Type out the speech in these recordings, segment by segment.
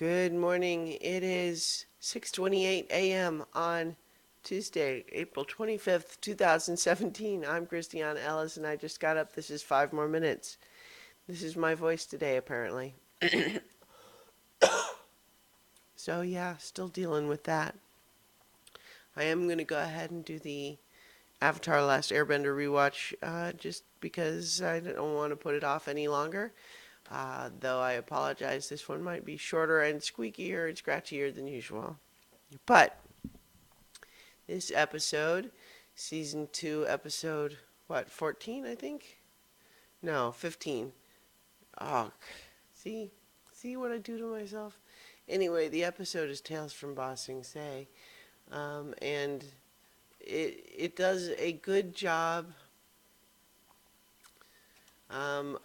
Good morning. It is 6:28 a.m. on Tuesday, April 25th, 2017. I'm Christiane Ellis and I just got up. This is 5 more minutes. This is my voice today, apparently. So, yeah, still dealing with that. I am going to go ahead and do the Avatar Last Airbender rewatch just because I don't want to put it off any longer. Though I apologize, this one might be shorter and squeakier and scratchier than usual. But this episode, season 2, episode, 14, I think? No, 15. Oh, see? See what I do to myself? Anyway, the episode is Tales from Ba Sing Se. And it does a good job um,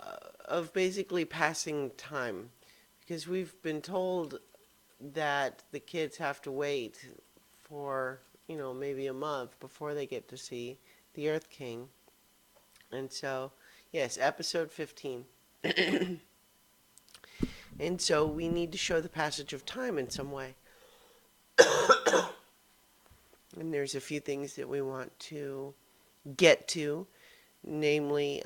of basically passing time. Because we've been told that the kids have to wait for, maybe a month before they get to see the Earth King. And so, yes, episode 15. And so we need to show the passage of time in some way. And there's a few things that we want to get to. Namely,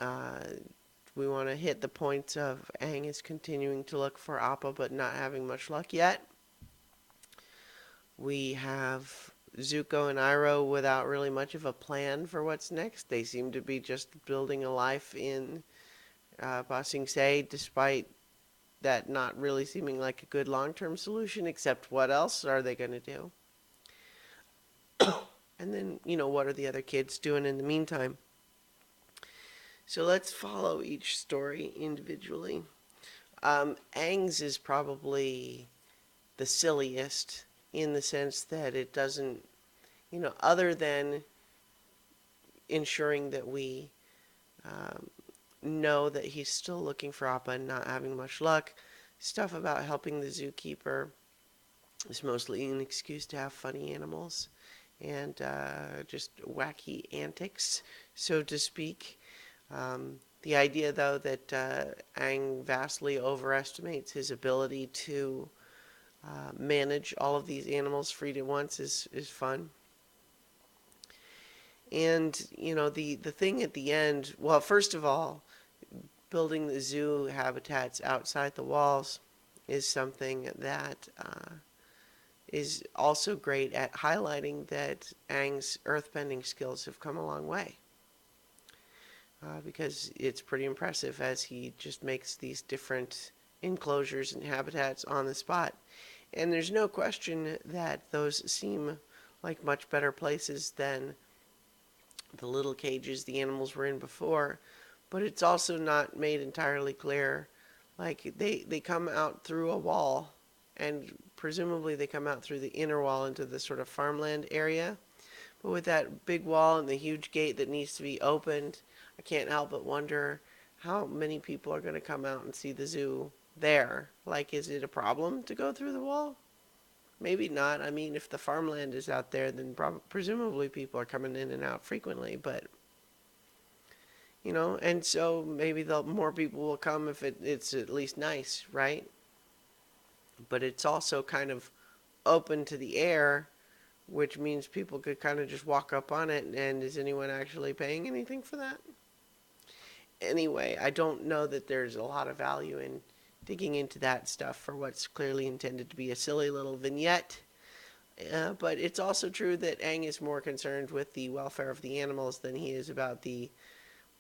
we want to hit the points of Aang is continuing to look for Appa but not having much luck yet. We have Zuko and Iroh without really much of a plan for what's next. They seem to be just building a life in Ba Sing Se, despite that not really seeming like a good long-term solution, except what else are they going to do? And then, what are the other kids doing in the meantime? So let's follow each story individually. Aang's is probably the silliest in the sense that it doesn't, other than ensuring that we know that he's still looking for Appa and not having much luck. Stuff about helping the zookeeper is mostly an excuse to have funny animals and just wacky antics, so to speak. The idea, though, that Aang vastly overestimates his ability to manage all of these animals freed at once is fun. And, the thing at the end, well, first of all, building the zoo habitats outside the walls is something that is also great at highlighting that Aang's earthbending skills have come a long way. Because it's pretty impressive as he just makes these different enclosures and habitats on the spot. And there's no question that those seem like much better places than the little cages the animals were in before. But it's also not made entirely clear. Like, they come out through a wall, and presumably they come out through the inner wall into the sort of farmland area. But with that big wall and the huge gate that needs to be opened, I can't help but wonder how many people are going to come out and see the zoo there. Like, is it a problem to go through the wall? Maybe not. I mean, if the farmland is out there, then presumably people are coming in and out frequently. But, and so maybe more people will come if it's at least nice, right? But it's also kind of open to the air, which means people could kind of just walk up on it. And is anyone actually paying anything for that? Anyway, I don't know that there's a lot of value in digging into that stuff for what's clearly intended to be a silly little vignette. But it's also true that Aang is more concerned with the welfare of the animals than he is about the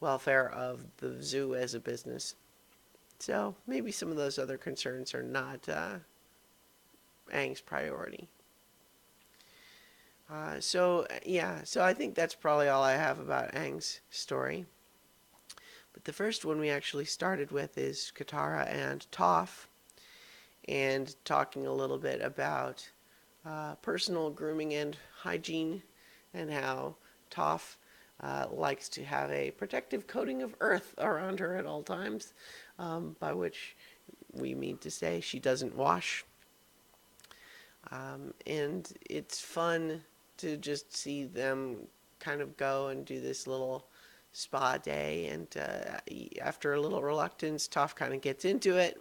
welfare of the zoo as a business. So maybe some of those other concerns are not Aang's priority. So I think that's probably all I have about Aang's story. But the first one we actually started with is Katara and Toph, and talking a little bit about personal grooming and hygiene, and how Toph likes to have a protective coating of earth around her at all times, by which we mean to say she doesn't wash. And it's fun to just see them kind of go and do this little spa day, and after a little reluctance, Toph kind of gets into it.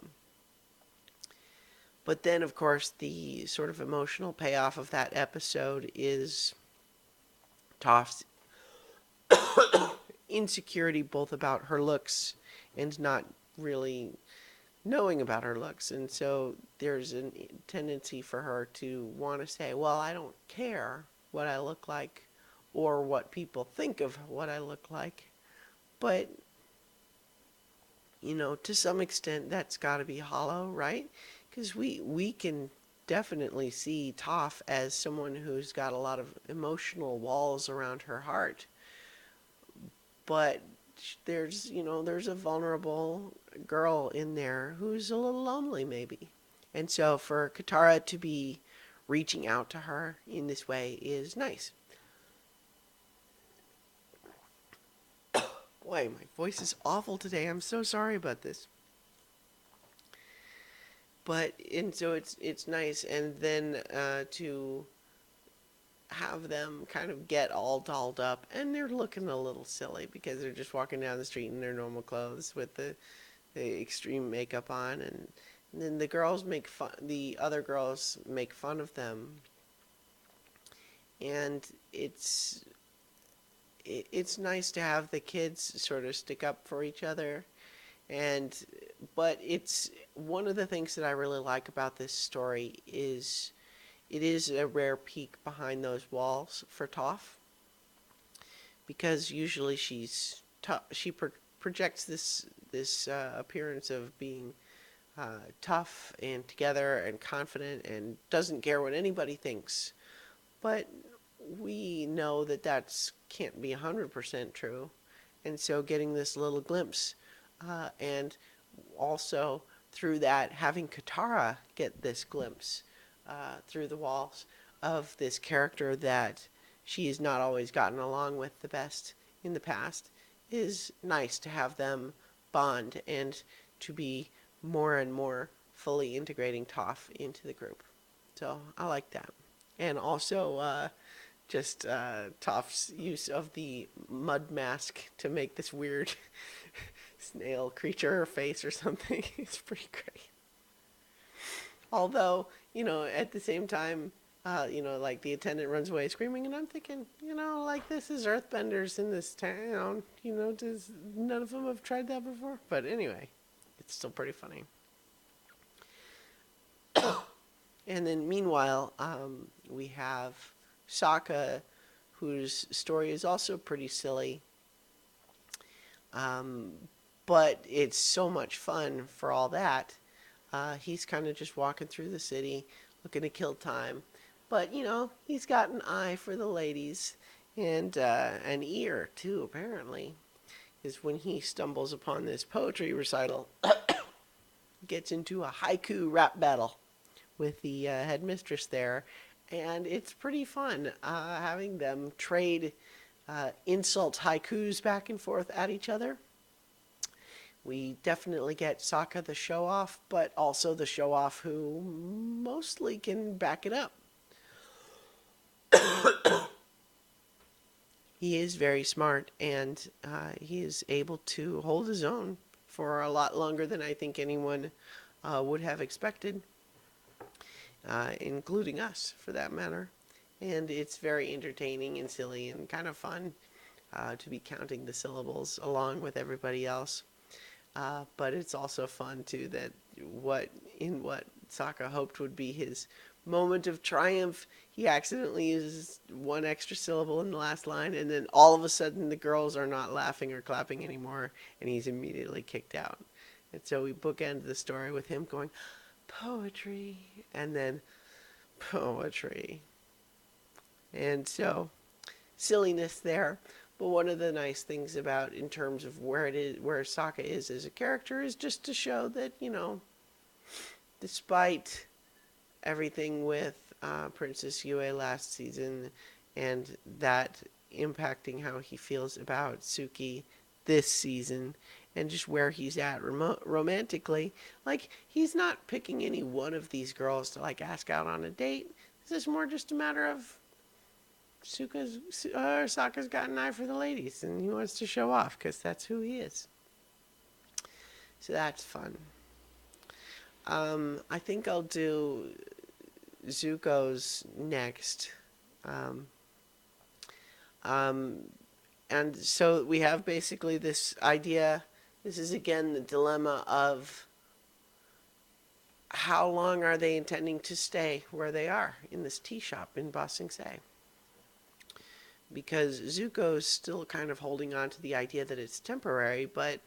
But then, of course, the sort of emotional payoff of that episode is Toph's insecurity, both about her looks and not really knowing about her looks. And so there's a tendency for her to want to say, well, I don't care what I look like or what people think of what I look like. But, to some extent, that's got to be hollow, right? Because we can definitely see Toph as someone who's got a lot of emotional walls around her heart. But there's a vulnerable girl in there who's a little lonely, maybe. And so for Katara to be reaching out to her in this way is nice. Boy, my voice is awful today. I'm so sorry about this. But and so it's nice, and then to have them kind of get all dolled up, and they're looking a little silly because they're just walking down the street in their normal clothes with the extreme makeup on, and then the other girls make fun of them, and it's nice to have the kids sort of stick up for each other. But it's one of the things that I really like about this story is it is a rare peek behind those walls for Toph, because usually she projects this appearance of being tough and together and confident and doesn't care what anybody thinks. But we know that that's can't be 100% true. And so getting this little glimpse, and also through that having Katara get this glimpse through the walls of this character that she has not always gotten along with the best in the past is nice to have them bond and to be more and more fully integrating Toph into the group. So I like that. And also just Toph's use of the mud mask to make this weird snail creature face or something. It's pretty great. Although, at the same time, like the attendant runs away screaming, and I'm thinking, like this is earthbenders in this town. None of them have tried that before? But anyway, it's still pretty funny. And then meanwhile, we have Sokka, whose story is also pretty silly. But it's so much fun for all that. He's kind of just walking through the city, looking to kill time. But, he's got an eye for the ladies and an ear, too, apparently. Is when he stumbles upon this poetry recital, gets into a haiku rap battle with the headmistress there. And it's pretty fun having them trade insult haikus back and forth at each other. We definitely get Sokka the show-off, but also the show-off who mostly can back it up. He is very smart, and he is able to hold his own for a lot longer than I think anyone would have expected, including us, for that matter. And it's very entertaining and silly and kind of fun to be counting the syllables along with everybody else. But it's also fun too that what Sokka hoped would be his moment of triumph, he accidentally uses one extra syllable in the last line, and then all of a sudden the girls are not laughing or clapping anymore, and he's immediately kicked out. And so we bookend the story with him going, poetry, and then poetry. And so silliness there. But one of the nice things about, in terms of where Sokka is as a character, is just to show that, despite everything with Princess Yue last season and that impacting how he feels about Suki this season and just where he's at romantically, like, he's not picking any one of these girls to, like, ask out on a date. This is more just a matter of Sokka's got an eye for the ladies, and he wants to show off because that's who he is. So that's fun. I think I'll do Zuko's next. Um, um, and so we have basically this idea. This is again the dilemma of how long are they intending to stay where they are in this tea shop in Ba Sing Se? Because Zuko's still kind of holding on to the idea that it's temporary, but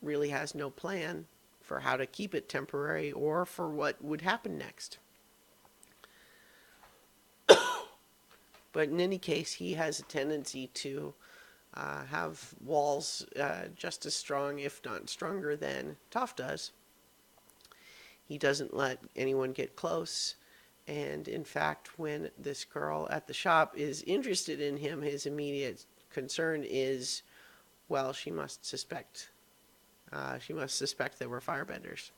really has no plan for how to keep it temporary or for what would happen next. But in any case, he has a tendency to have walls just as strong, if not stronger, than Toph does. He doesn't let anyone get close. And in fact, when this girl at the shop is interested in him, his immediate concern is, well, she must suspect that we're firebenders.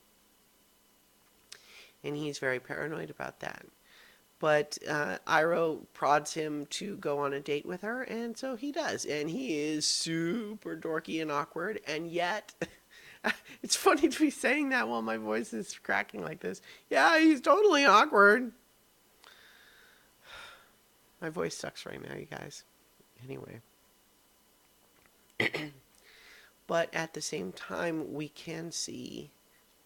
And he's very paranoid about that. But Iroh prods him to go on a date with her, and so he does. And he is super dorky and awkward, and yet it's funny to be saying that while my voice is cracking like this. Yeah, he's totally awkward. My voice sucks right now, you guys. Anyway. But at the same time, we can see,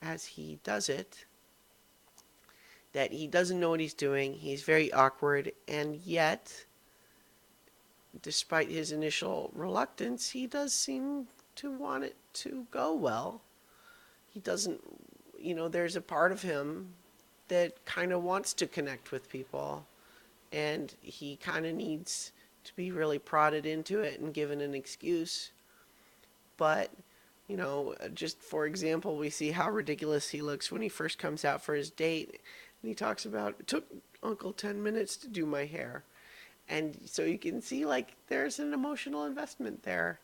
as he does it, that he doesn't know what he's doing. He's very awkward, and yet, despite his initial reluctance, he does seem to want it to go well. He doesn't, there's a part of him that kind of wants to connect with people, and he kind of needs to be really prodded into it and given an excuse. But, just for example, we see how ridiculous he looks when he first comes out for his date. And he talks about, it took Uncle 10 minutes to do my hair. And so you can see, there's an emotional investment there.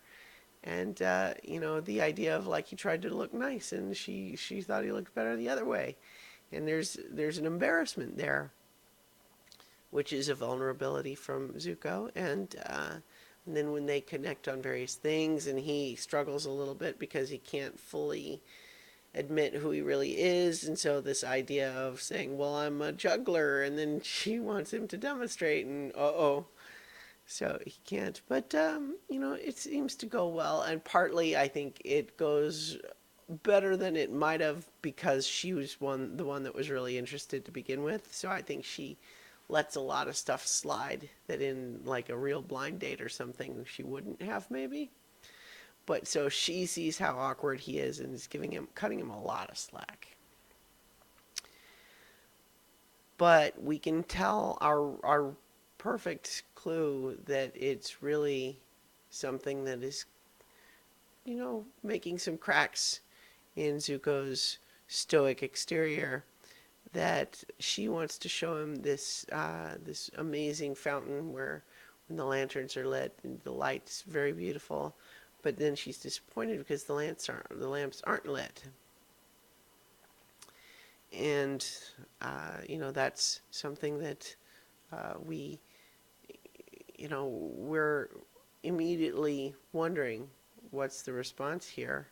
And, the idea of, he tried to look nice, and she thought he looked better the other way. And there's an embarrassment there, which is a vulnerability from Zuko. And then when they connect on various things, and he struggles a little bit because he can't fully admit who he really is, and so this idea of saying, well, I'm a juggler, and then she wants him to demonstrate, and so he can't. But it seems to go well, and partly I think it goes better than it might have because she was the one that was really interested to begin with. So I think she lets a lot of stuff slide that in a real blind date or something she wouldn't have, maybe. But so she sees how awkward he is and is cutting him a lot of slack. But we can tell our perfect clue that it's really something that is, making some cracks in Zuko's stoic exterior. That she wants to show him this amazing fountain where when the lanterns are lit and the light's very beautiful. But then she's disappointed because the lamps aren't lit. And, that's something that we're immediately wondering what's the response here.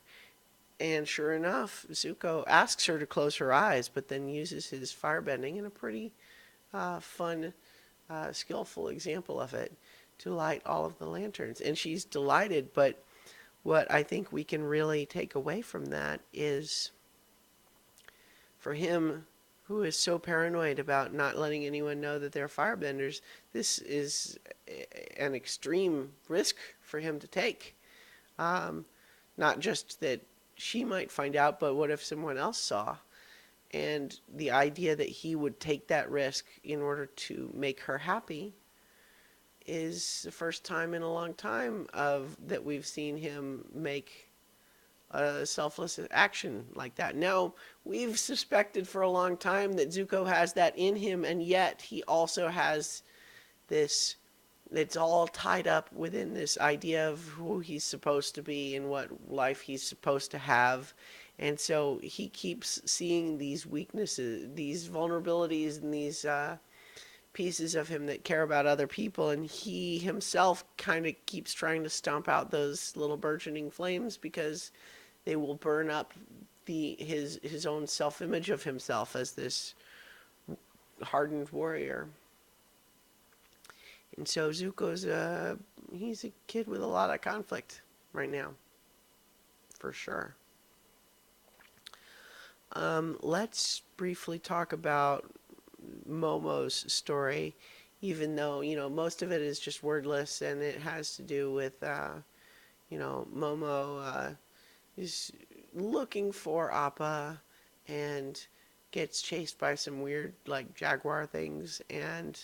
And sure enough, Zuko asks her to close her eyes, but then uses his firebending in a pretty fun, skillful example of it to light all of the lanterns. And she's delighted, but what I think we can really take away from that is, for him, who is so paranoid about not letting anyone know that they're firebenders, this is an extreme risk for him to take. Not just that she might find out, but what if someone else saw? And the idea that he would take that risk in order to make her happy is the first time in a long time that we've seen him make a selfless action like that. Now, we've suspected for a long time that Zuko has that in him, and yet he also has this, it's all tied up within this idea of who he's supposed to be and what life he's supposed to have. And so he keeps seeing these weaknesses, these vulnerabilities, and these pieces of him that care about other people, and he himself kind of keeps trying to stomp out those little burgeoning flames because they will burn up his own self-image of himself as this hardened warrior. And so Zuko's he's a kid with a lot of conflict right now, for sure. Let's briefly talk about Momo's story, even though, most of it is just wordless, and it has to do with, Momo is looking for Appa and gets chased by some weird, like, jaguar things, and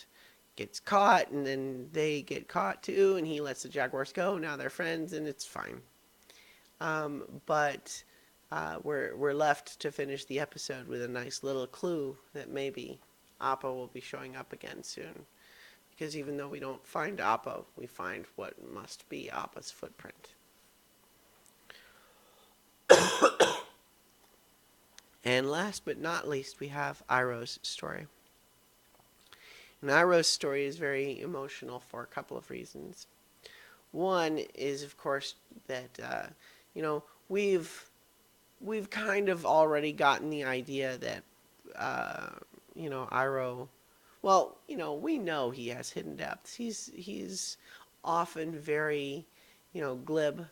gets caught, and then they get caught too, and he lets the jaguars go. Now they're friends, and it's fine. But we're left to finish the episode with a nice little clue that maybe Appa will be showing up again soon. Because even though we don't find Appa, we find what must be Appa's footprint. And last but not least, we have Iroh's story. And Iroh's story is very emotional for a couple of reasons. One is, of course, that we've kind of already gotten the idea that Iroh, well, we know he has hidden depths. He's often very, glib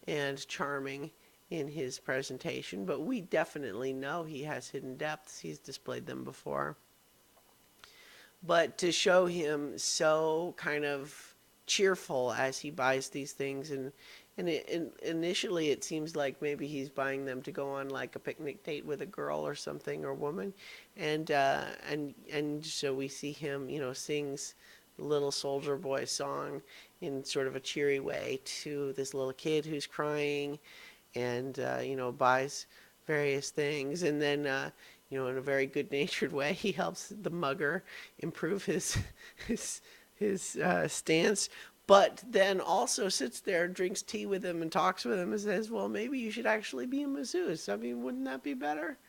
and charming in his presentation, but we definitely know he has hidden depths. He's displayed them before. But to show him so kind of cheerful as he buys these things, and initially it seems like maybe he's buying them to go on like a picnic date with a girl or something, or woman, and so we see him, sings the Little Soldier Boy song in sort of a cheery way to this little kid who's crying, and buys various things, and then in a very good-natured way, he helps the mugger improve his stance, but then also sits there, drinks tea with him, and talks with him, and says, "Well, maybe you should actually be a masseuse. I mean, wouldn't that be better?"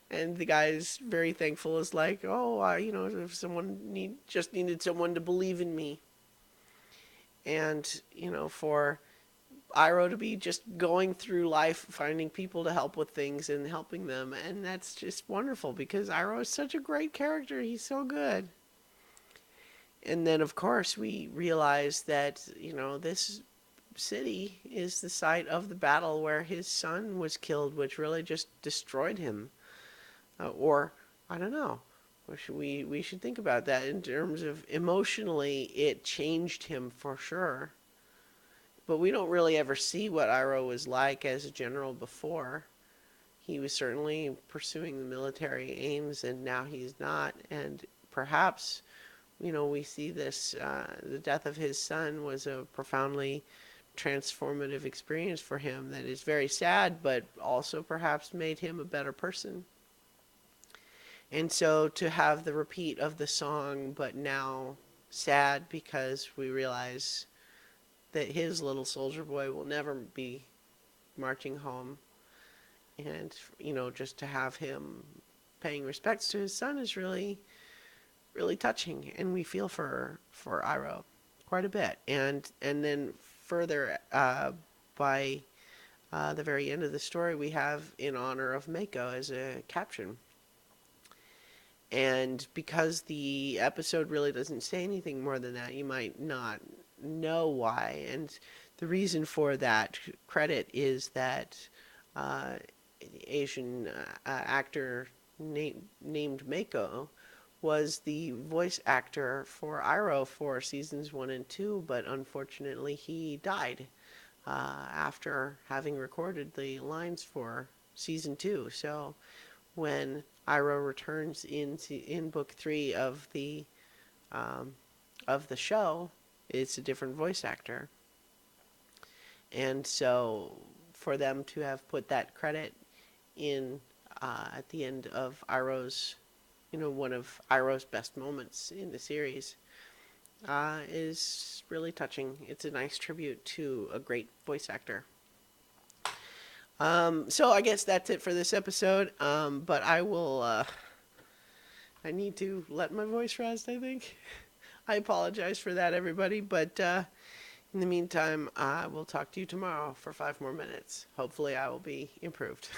And the guy's very thankful. Is like, "Oh, if someone just needed someone to believe in me," and for Iroh to be just going through life, finding people to help with things and helping them. And that's just wonderful because Iroh is such a great character. He's so good. And then, of course, we realize that, this city is the site of the battle where his son was killed, which really just destroyed him. Or, I don't know. We should think about that in terms of emotionally, it changed him for sure. But we don't really ever see what Iroh was like as a general before. He was certainly pursuing the military aims, and now he's not. And perhaps, we see this, the death of his son was a profoundly transformative experience for him that is very sad, but also perhaps made him a better person. And so to have the repeat of the song, but now sad because we realize that his little soldier boy will never be marching home. And, just to have him paying respects to his son is really, really touching. And we feel for Iroh quite a bit. And then further, by the very end of the story, we have in honor of Mako as a caption. And because the episode really doesn't say anything more than that, you might not know why. And the reason for that credit is that Asian actor named Mako was the voice actor for Iroh for seasons 1 and 2, but unfortunately he died after having recorded the lines for season 2. So when Iroh returns in book 3 of the show, it's a different voice actor. And so for them to have put that credit in at the end of Iroh's, one of Iroh's best moments in the series, is really touching. It's a nice tribute to a great voice actor. So I guess that's it for this episode. But I will, I need to let my voice rest, I think. I apologize for that, everybody. But in the meantime, I will talk to you tomorrow for 5 more minutes. Hopefully I will be improved.